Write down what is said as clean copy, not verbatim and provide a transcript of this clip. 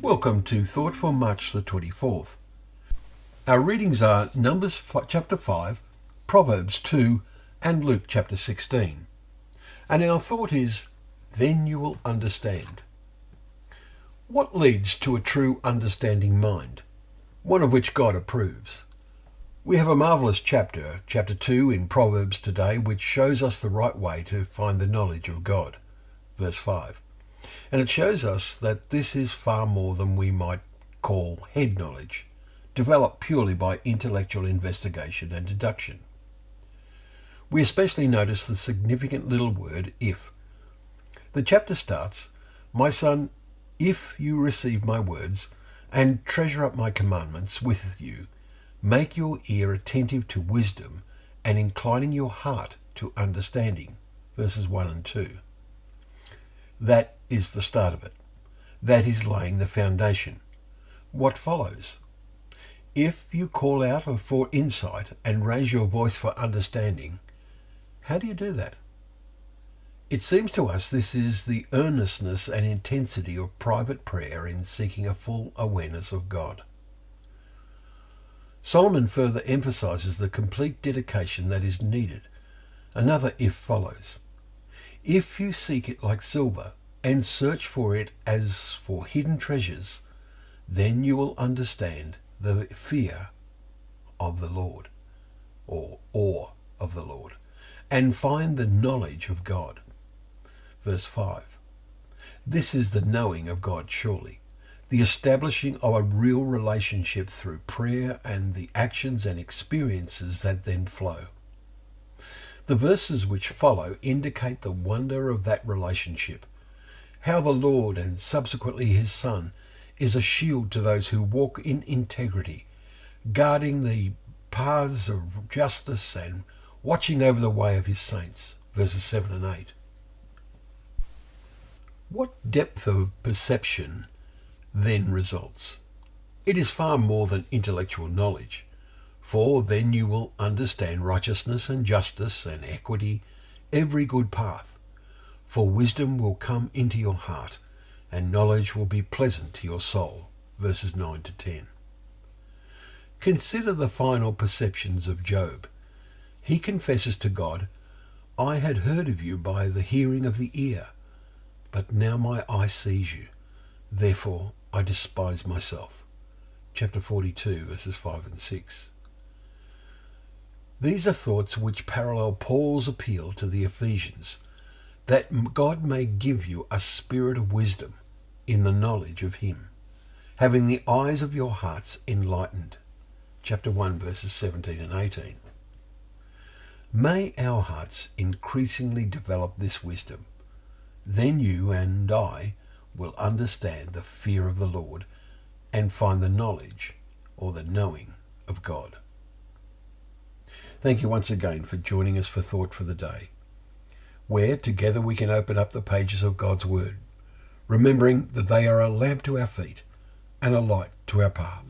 Welcome to Thought for March the 24th. Our readings are Numbers chapter 5, Proverbs 2 and Luke chapter 16. And our thought is, then you will understand. What leads to a true understanding mind, one of which God approves? We have a marvellous chapter 2 in Proverbs today, which shows us the right way to find the knowledge of God. Verse 5. And it shows us that this is far more than we might call head knowledge, developed purely by intellectual investigation and deduction. We especially notice the significant little word if. The chapter starts, "My son, if you receive my words and treasure up my commandments with you, make your ear attentive to wisdom and inclining your heart to understanding." Verses 1 and 2. That is the start of it. That is laying the foundation. What follows? If you call out for insight and raise your voice for understanding, how do you do that? It seems to us this is the earnestness and intensity of private prayer in seeking a full awareness of God. Solomon further emphasizes the complete dedication that is needed. Another if follows. If you seek it like silver and search for it as for hidden treasures, then you will understand the fear of the Lord, or awe of the Lord, and find the knowledge of God. Verse 5. This is the knowing of God surely, the establishing of a real relationship through prayer and the actions and experiences that then flow. The verses which follow indicate the wonder of that relationship, how the Lord and subsequently his Son is a shield to those who walk in integrity, guarding the paths of justice and watching over the way of his saints. Verses 7 and 8. What depth of perception then results? It is far more than intellectual knowledge. For then you will understand righteousness and justice and equity, every good path. For wisdom will come into your heart, and knowledge will be pleasant to your soul. Verses 9 to 10. Consider the final perceptions of Job. He confesses to God, "I had heard of you by the hearing of the ear, but now my eye sees you. Therefore I despise myself." Chapter 42, verses 5 and 6. These are thoughts which parallel Paul's appeal to the Ephesians, that God may give you a spirit of wisdom in the knowledge of him, having the eyes of your hearts enlightened. Chapter 1, verses 17 and 18. May our hearts increasingly develop this wisdom. Then you and I will understand the fear of the Lord and find the knowledge or the knowing of God. Thank you once again for joining us for Thought for the Day, where together we can open up the pages of God's Word, remembering that they are a lamp to our feet and a light to our path.